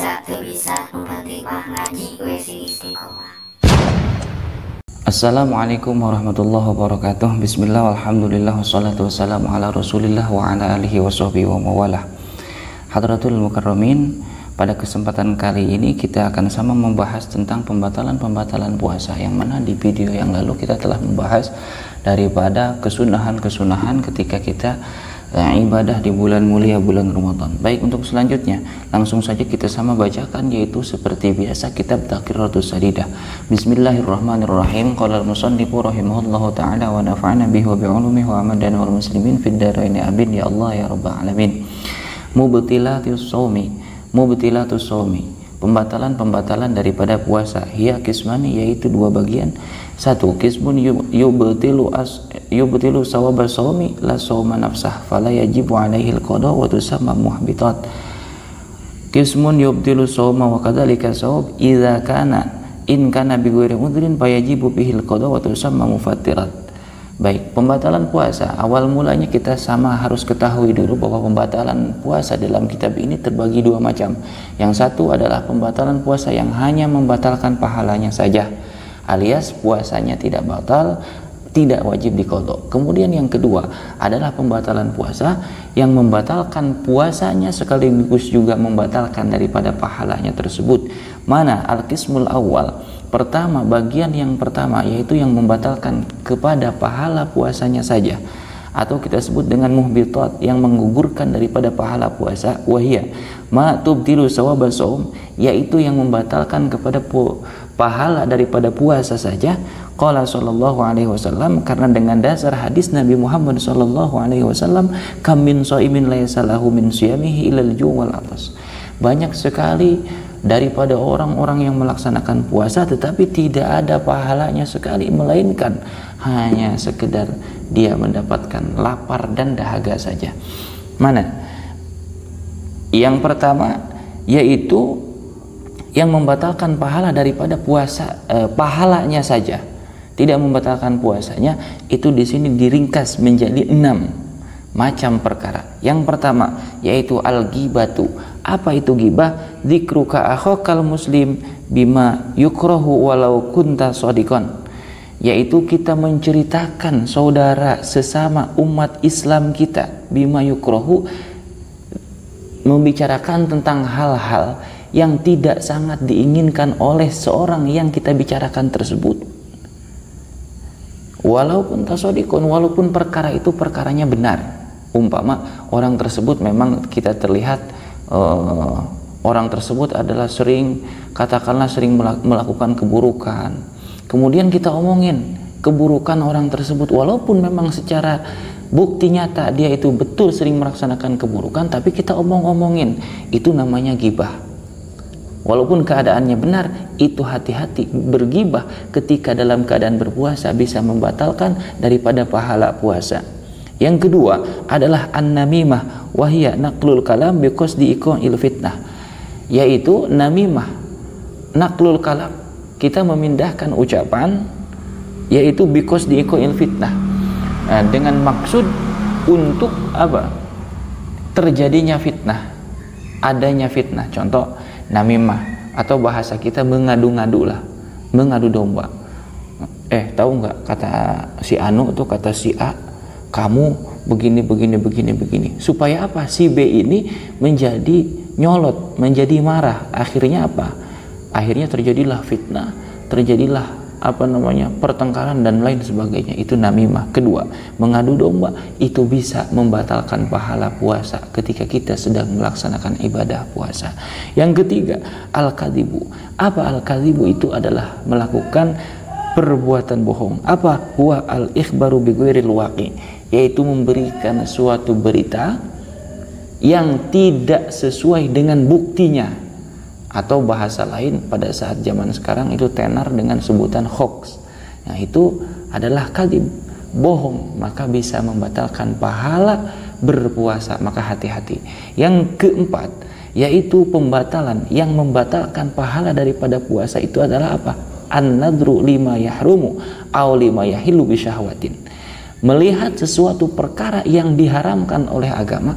bisa mempetik ngaji WC Istiqomah. Assalamualaikum warahmatullahi wabarakatuh. Bismillah, alhamdulillah, wassalatu wassalamu ala rasulillah wa ala alihi wa sahbihi wa mawalah. Hadratul mukarramin, pada kesempatan kali ini kita akan sama membahas tentang pembatalan puasa, yang mana di video yang lalu kita telah membahas daripada kesunahan ketika kita ibadah di bulan mulia, bulan Ramadan. Baik, untuk selanjutnya langsung saja kita sama bacakan, yaitu seperti biasa kitab Taqriratus Sadidah. Bismillahirrahmanirrahim. Qala al-musannifu rahimahullahu ta'ala wa nafa'ana bihi wa bi'ulumihi wa amadana wal muslimin fid dharain amin ya Allah ya rabbal alamin. Mubtilatus shaumi, pembatalan daripada puasa, hiya kismani, yaitu dua bagian. Satu, kismun yubtilu sawaba shaumi la shauma nafsah fala yajibu alaihi al-qada wa tusamma muhbitat. Kismun yubtilu shauma wa kadzalika shawm idza kana in kana bi ghairi udhrin fa yajibu bihi al-qada wa tusamma mufattirat. Baik, pembatalan puasa, awal mulanya kita sama harus ketahui dulu bahwa pembatalan puasa dalam kitab ini terbagi dua macam. Yang satu adalah pembatalan puasa yang hanya membatalkan pahalanya saja, alias puasanya tidak batal, tidak wajib diqadha. Kemudian yang kedua adalah pembatalan puasa yang membatalkan puasanya sekaligus juga membatalkan daripada pahalanya tersebut. Mana al-qismul awal, bagian yang pertama, yaitu yang membatalkan kepada pahala puasanya saja, atau kita sebut dengan muhbitat, yang menggugurkan daripada pahala puasa. Wahia ma tubtilu sawaba shaum, yaitu yang membatalkan kepada pahala daripada puasa saja. Qala sallallahu alaihi wasallam, karena dengan dasar hadis Nabi Muhammad sallallahu alaihi wasallam, kam min shaimin laysa lahu min siyamihi ilal ju' wal atas. Banyak sekali daripada orang-orang yang melaksanakan puasa tetapi tidak ada pahalanya sekali, melainkan hanya sekedar dia mendapatkan lapar dan dahaga saja. Mana? Yang pertama yaitu yang membatalkan pahala daripada puasa, pahalanya saja, tidak membatalkan puasanya. Itu di sini diringkas menjadi 6 macam perkara. Yang pertama yaitu al-ghibatu. Apa itu ghibah? Dzikruka akhakal muslim bima yukrahu walau kunta shadiqan, yaitu kita menceritakan saudara sesama umat Islam kita, bima yukrahu, membicarakan tentang hal-hal yang tidak sangat diinginkan oleh seorang yang kita bicarakan tersebut, walaupun tasodikon, walaupun perkara itu perkaranya benar. Umpama orang tersebut memang kita terlihat orang tersebut adalah katakanlah sering melakukan keburukan, kemudian kita omongin keburukan orang tersebut, walaupun memang secara bukti nyata dia itu betul sering melaksanakan keburukan, tapi kita omongin, itu namanya ghibah. Walaupun keadaannya benar, itu hati-hati. Berghibah ketika dalam keadaan berpuasa bisa membatalkan daripada pahala puasa. Yang kedua adalah an-namimah, wahia naqlul kalam biqasdi iqa'il fitnah, yaitu namimah, naqlul kalam, kita memindahkan ucapan, yaitu biqasdi iqa'il fitnah, dengan maksud untuk apa? Terjadinya fitnah, adanya fitnah. Contoh namimah, atau bahasa kita mengadu-ngadu lah, mengadu domba. Tahu nggak kata si Anu tuh, kata si A, kamu begini, supaya apa? Si B ini menjadi nyolot, menjadi marah. Akhirnya apa? Akhirnya terjadilah fitnah, terjadilah pertengkaran dan lain sebagainya. Itu namimah. Kedua, mengadu domba, itu bisa membatalkan pahala puasa ketika kita sedang melaksanakan ibadah puasa. Yang ketiga, al-kadzibu. Apa al-kadzibu? Itu adalah melakukan perbuatan bohong. Apa? Huwa al-ikhbaru bi ghairil waqi', yaitu memberikan suatu berita yang tidak sesuai dengan buktinya, atau bahasa lain pada saat zaman sekarang itu tenar dengan sebutan hoax. Nah, itu adalah kadzib, bohong, maka bisa membatalkan pahala berpuasa, maka hati-hati. Yang keempat yaitu pembatalan yang membatalkan pahala daripada puasa, itu adalah apa? An-nadru lima yahrumu aw lima yahillu bisyahwatin, melihat sesuatu perkara yang diharamkan oleh agama,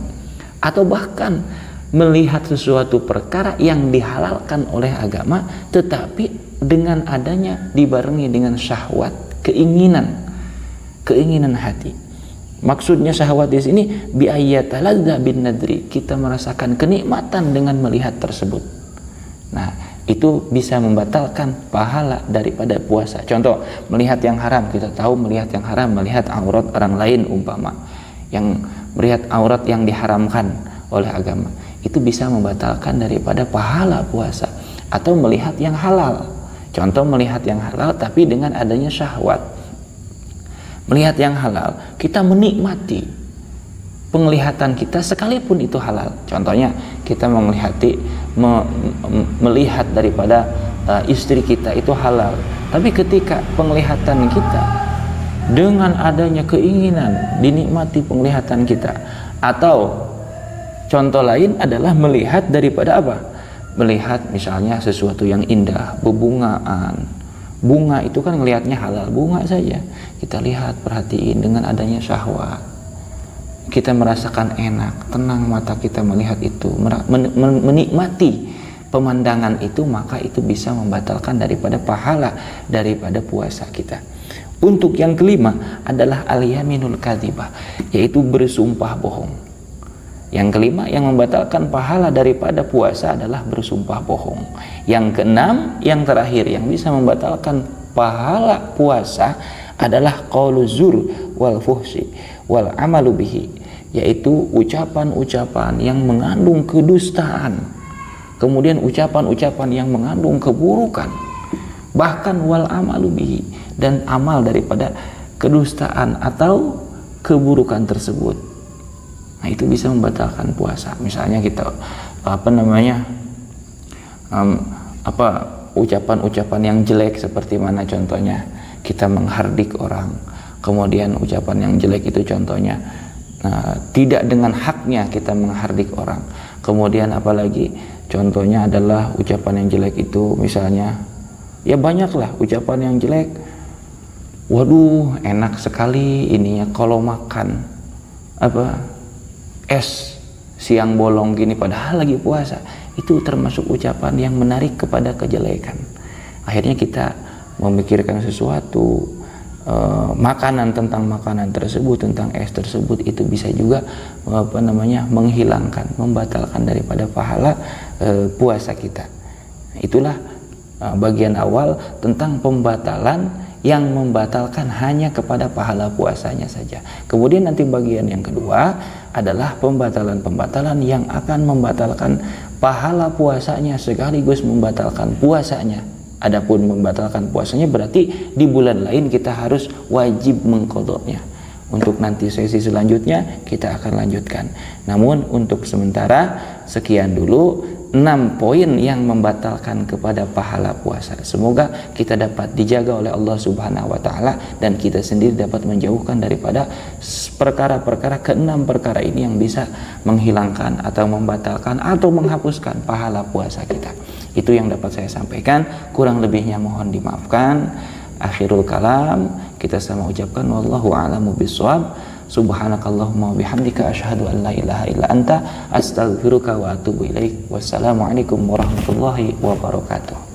atau bahkan melihat sesuatu perkara yang dihalalkan oleh agama, tetapi dengan adanya dibarengi dengan syahwat, keinginan hati. Maksudnya syahwat di sini bi ayyatalazza bin nadri, kita merasakan kenikmatan dengan melihat tersebut. Nah, itu bisa membatalkan pahala daripada puasa. Contoh, melihat yang haram, kita tahu melihat yang haram, melihat aurat orang lain umpama, yang melihat aurat yang diharamkan oleh agama, itu bisa membatalkan daripada pahala puasa. Atau melihat yang halal, contoh melihat yang halal tapi dengan adanya syahwat. Melihat yang halal, kita menikmati penglihatan kita sekalipun itu halal. Contohnya kita melihat daripada istri kita itu halal, tapi ketika penglihatan kita dengan adanya keinginan dinikmati penglihatan kita. Atau contoh lain adalah melihat daripada apa? Melihat misalnya sesuatu yang indah, bebungaan. Bunga itu kan ngelihatnya halal, bunga saja kita lihat, perhatiin dengan adanya syahwat, kita merasakan enak, tenang mata kita melihat itu, menikmati pemandangan itu, maka itu bisa membatalkan daripada pahala daripada puasa kita. Untuk yang kelima adalah al-yaminul kadzibah, yaitu bersumpah bohong. Yang kelima yang membatalkan pahala daripada puasa adalah bersumpah bohong. Yang keenam, yang terakhir yang bisa membatalkan pahala puasa adalah qaulu zur wal fuhsi wal amalu bihi, yaitu ucapan-ucapan yang mengandung kedustaan, kemudian ucapan-ucapan yang mengandung keburukan, bahkan wal amalu bihi, dan amal daripada kedustaan atau keburukan tersebut. Nah, itu bisa membatalkan puasa. Misalnya kita ucapan-ucapan yang jelek, seperti mana contohnya kita menghardik orang, kemudian ucapan yang jelek itu contohnya tidak dengan haknya kita menghardik orang. Kemudian apalagi contohnya adalah ucapan yang jelek itu misalnya, ya banyaklah ucapan yang jelek. Waduh, enak sekali ininya kalau makan es siang bolong gini padahal lagi puasa. Itu termasuk ucapan yang menarik kepada kejelekan. Akhirnya kita memikirkan sesuatu, makanan, tentang makanan tersebut, tentang es tersebut, itu bisa juga menghilangkan, membatalkan daripada pahala puasa kita. Itulah bagian awal tentang pembatalan yang membatalkan hanya kepada pahala puasanya saja. Kemudian nanti bagian yang kedua adalah pembatalan-pembatalan yang akan membatalkan pahala puasanya sekaligus membatalkan puasanya. Adapun membatalkan puasanya berarti di bulan lain kita harus wajib mengqadanya. Untuk nanti sesi selanjutnya kita akan lanjutkan. Namun untuk sementara sekian dulu 6 poin yang membatalkan kepada pahala puasa. Semoga kita dapat dijaga oleh Allah Subhanahu wa taala dan kita sendiri dapat menjauhkan daripada perkara-perkara ke-6 perkara ini yang bisa menghilangkan atau membatalkan atau menghapuskan pahala puasa kita. Itu yang dapat saya sampaikan, kurang lebihnya mohon dimaafkan. Akhirul kalam, kita sama ucapkan wallahu a'lamu bishawab. Subhanakallahumma bihamdika asyhadu an la ilaha illa anta astaghfiruka wa atubu ilaik. Wassalamualaikum warahmatullahi wabarakatuh.